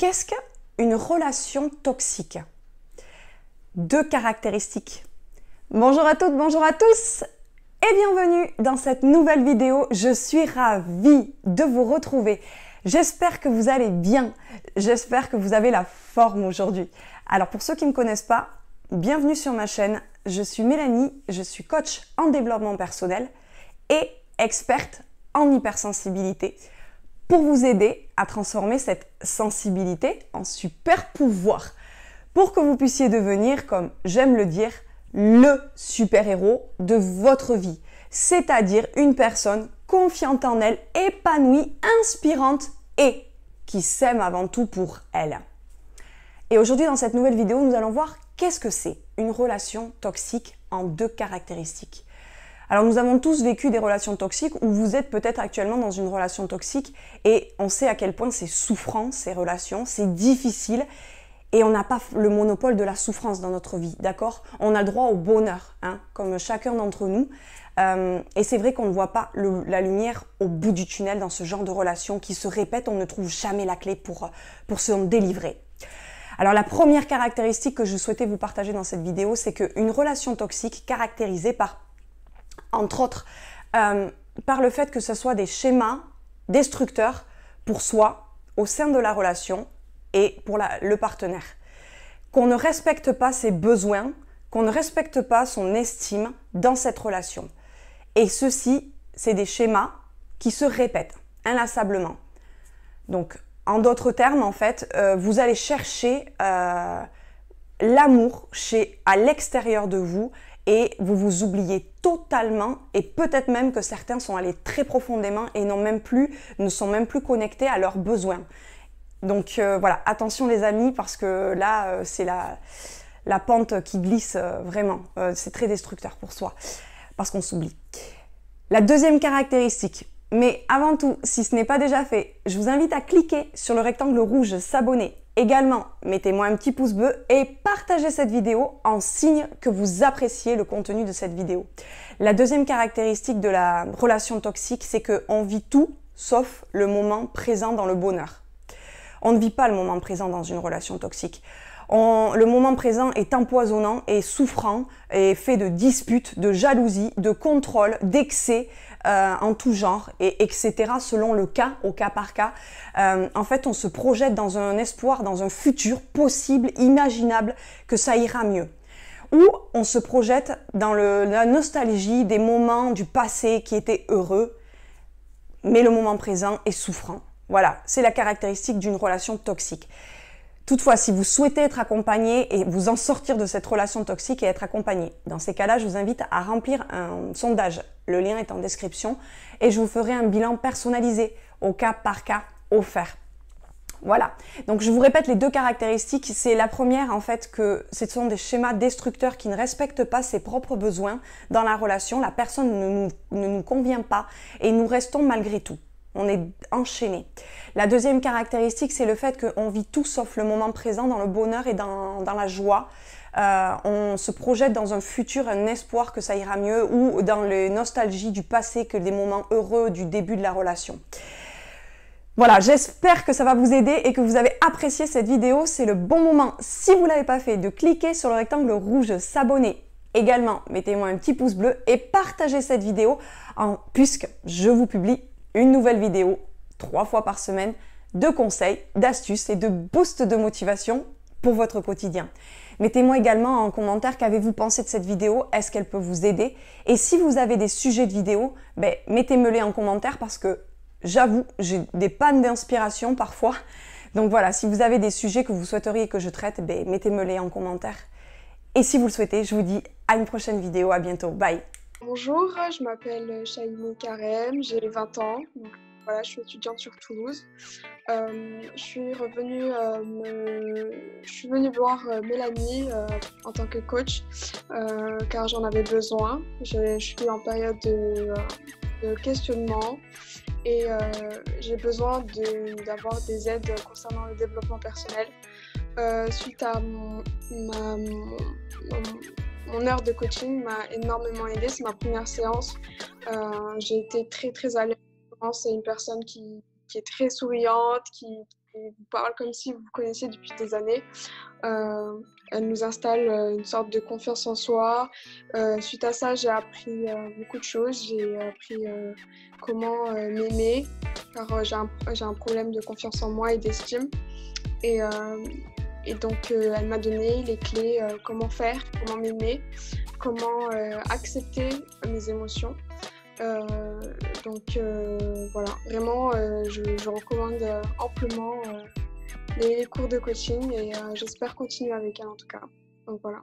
Qu'est-ce qu'une relation toxique? Deux caractéristiques. Bonjour à toutes, bonjour à tous et bienvenue dans cette nouvelle vidéo. Je suis ravie de vous retrouver. J'espère que vous allez bien, j'espère que vous avez la forme aujourd'hui. Alors pour ceux qui ne me connaissent pas, bienvenue sur ma chaîne. Je suis Mélanie, je suis coach en développement personnel et experte en hypersensibilité pour vous aider à transformer cette sensibilité en super pouvoir pour que vous puissiez devenir, comme j'aime le dire, le super-héros de votre vie, c'est-à-dire une personne confiante en elle, épanouie, inspirante et qui s'aime avant tout pour elle. Et aujourd'hui, dans cette nouvelle vidéo, nous allons voir qu'est-ce que c'est une relation toxique en deux caractéristiques. Alors nous avons tous vécu des relations toxiques ou vous êtes peut-être actuellement dans une relation toxique et on sait à quel point c'est souffrant ces relations, c'est difficile et on n'a pas le monopole de la souffrance dans notre vie, d'accord? On a le droit au bonheur, hein, comme chacun d'entre nous. Et c'est vrai qu'on ne voit pas la lumière au bout du tunnel dans ce genre de relations qui se répètent, on ne trouve jamais la clé pour se délivrer. Alors la première caractéristique que je souhaitais vous partager dans cette vidéo, c'est qu'une relation toxique caractérisée par, entre autres, par le fait que ce soit des schémas destructeurs pour soi, au sein de la relation et pour le partenaire. Qu'on ne respecte pas ses besoins, qu'on ne respecte pas son estime dans cette relation. Et ceci, c'est des schémas qui se répètent inlassablement. Donc, en d'autres termes, en fait, vous allez chercher l'amour à l'extérieur de vous et vous vous oubliez totalement et peut-être même que certains sont allés très profondément et ne sont même plus connectés à leurs besoins. Donc voilà, attention les amis parce que là, c'est la pente qui glisse vraiment. C'est très destructeur pour soi parce qu'on s'oublie. La deuxième caractéristique. Mais avant tout, si ce n'est pas déjà fait, je vous invite à cliquer sur le rectangle rouge s'abonner. Également, mettez-moi un petit pouce bleu et partagez cette vidéo en signe que vous appréciez le contenu de cette vidéo. La deuxième caractéristique de la relation toxique, c'est qu'on vit tout sauf le moment présent dans le bonheur. On ne vit pas le moment présent dans une relation toxique. Le moment présent est empoisonnant et souffrant et fait de disputes, de jalousie, de contrôle, d'excès en tout genre, etc. selon le cas, au cas par cas. En fait, on se projette dans un espoir, dans un futur possible, imaginable, que ça ira mieux. Ou on se projette dans la nostalgie des moments du passé qui étaient heureux, mais le moment présent est souffrant. Voilà, c'est la caractéristique d'une relation toxique. Toutefois, si vous souhaitez être accompagné et vous en sortir de cette relation toxique et être accompagné, dans ces cas-là, je vous invite à remplir un sondage. Le lien est en description et je vous ferai un bilan personnalisé au cas par cas offert. Voilà, donc je vous répète les deux caractéristiques. C'est la première en fait que ce sont des schémas destructeurs qui ne respectent pas ses propres besoins dans la relation. La personne ne nous convient pas et nous restons malgré tout. On est enchaîné. La deuxième caractéristique, c'est le fait qu'on vit tout sauf le moment présent dans le bonheur et dans la joie. On se projette dans un futur, un espoir que ça ira mieux ou dans les nostalgies du passé que des moments heureux du début de la relation. Voilà, j'espère que ça va vous aider et que vous avez apprécié cette vidéo. C'est le bon moment, si vous ne l'avez pas fait, de cliquer sur le rectangle rouge s'abonner. Également, mettez-moi un petit pouce bleu et partagez cette vidéo puisque je vous publie une nouvelle vidéo 3 fois par semaine de conseils, d'astuces et de boosts de motivation pour votre quotidien. Mettez-moi également en commentaire qu'avez-vous pensé de cette vidéo, est-ce qu'elle peut vous aider? Et si vous avez des sujets de vidéo, mettez-me-les en commentaire parce que j'avoue, j'ai des pannes d'inspiration parfois. Donc voilà, si vous avez des sujets que vous souhaiteriez que je traite, mettez-me-les en commentaire. Et si vous le souhaitez, je vous dis à une prochaine vidéo, à bientôt, bye! Bonjour, je m'appelle Shaïmi Karem, j'ai 20 ans, donc voilà, je suis étudiante sur Toulouse. Je suis venue voir Mélanie en tant que coach car j'en avais besoin. Je suis en période de questionnement et j'ai besoin d'avoir des aides concernant le développement personnel. Suite à mon heure de coaching m'a énormément aidée, c'est ma première séance. J'ai été très à l'aise. C'est une personne qui est très souriante, qui vous parle comme si vous vous connaissiez depuis des années. Elle nous installe une sorte de confiance en soi. Suite à ça, j'ai appris beaucoup de choses. J'ai appris comment m'aimer, car j'ai un problème de confiance en moi et d'estime. Et, et donc, elle m'a donné les clés, comment faire, comment m'aimer, comment accepter mes émotions. Donc voilà, vraiment, je recommande amplement les cours de coaching et j'espère continuer avec elle en tout cas. Donc voilà.